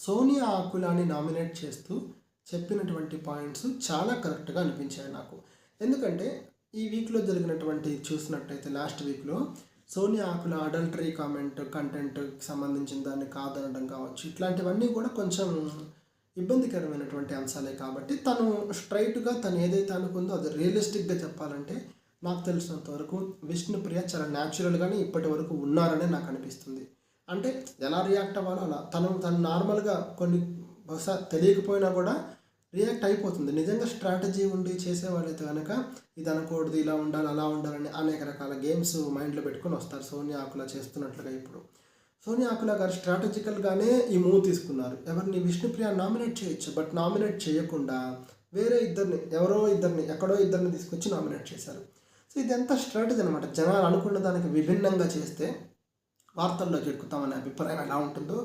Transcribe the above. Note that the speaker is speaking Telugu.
సోనియా ఆకులాని నామినేట్ చేస్తూ చెప్పినటువంటి పాయింట్స్ చాలా కరెక్ట్గా అనిపించాయి నాకు. ఎందుకంటే ఈ వీక్లో జరిగినటువంటి చూసినట్టయితే లాస్ట్ వీక్లో సోనియా ఆకుల అడల్టరీ కంటెంట్కి సంబంధించిన దాన్ని కాదనడం కావచ్చు, ఇట్లాంటివన్నీ కూడా కొంచెం ఇబ్బందికరమైనటువంటి అంశాలే. కాబట్టి తను స్ట్రైట్గా తను ఏదైతే అనుకుందో అది రియలిస్టిక్గా చెప్పాలంటే నాకు తెలిసినంత వరకు విష్ణుప్రియ చాలా న్యాచురల్గానే ఇప్పటి వరకు ఉన్నారనే నాకు అనిపిస్తుంది. అంటే ఎలా రియాక్ట్ అవ్వాలో అలా తను నార్మల్గా కొన్ని బహుశా తెలియకపోయినా కూడా రియాక్ట్ అయిపోతుంది. నిజంగా స్ట్రాటజీ ఉండి చేసేవాళ్ళైతే కనుక ఇది అనకూడదు, ఇలా ఉండాలి, అలా ఉండాలని అనేక రకాల గేమ్స్ మైండ్లో పెట్టుకొని వస్తారు. సోనియా ఆకుల చేస్తున్నట్లుగా ఇప్పుడు సోనియా ఆకుల గారు స్ట్రాటజికల్గానే ఈ మూవ్ తీసుకున్నారు. ఎవరిని విష్ణుప్రియ నామినేట్ చేయొచ్చు, బట్ నామినేట్ చేయకుండా వేరే ఇద్దరిని ఎక్కడో ఇద్దరిని తీసుకొచ్చి నామినేట్ చేశారు. సో ఇదంతా స్ట్రాటజీ అనమాట. జనాలు అనుకున్న దానికి విభిన్నంగా చేస్తే వార్తల్లోకి ఎక్కుతామనే అభిప్రాయం ఎలా ఉంటుందో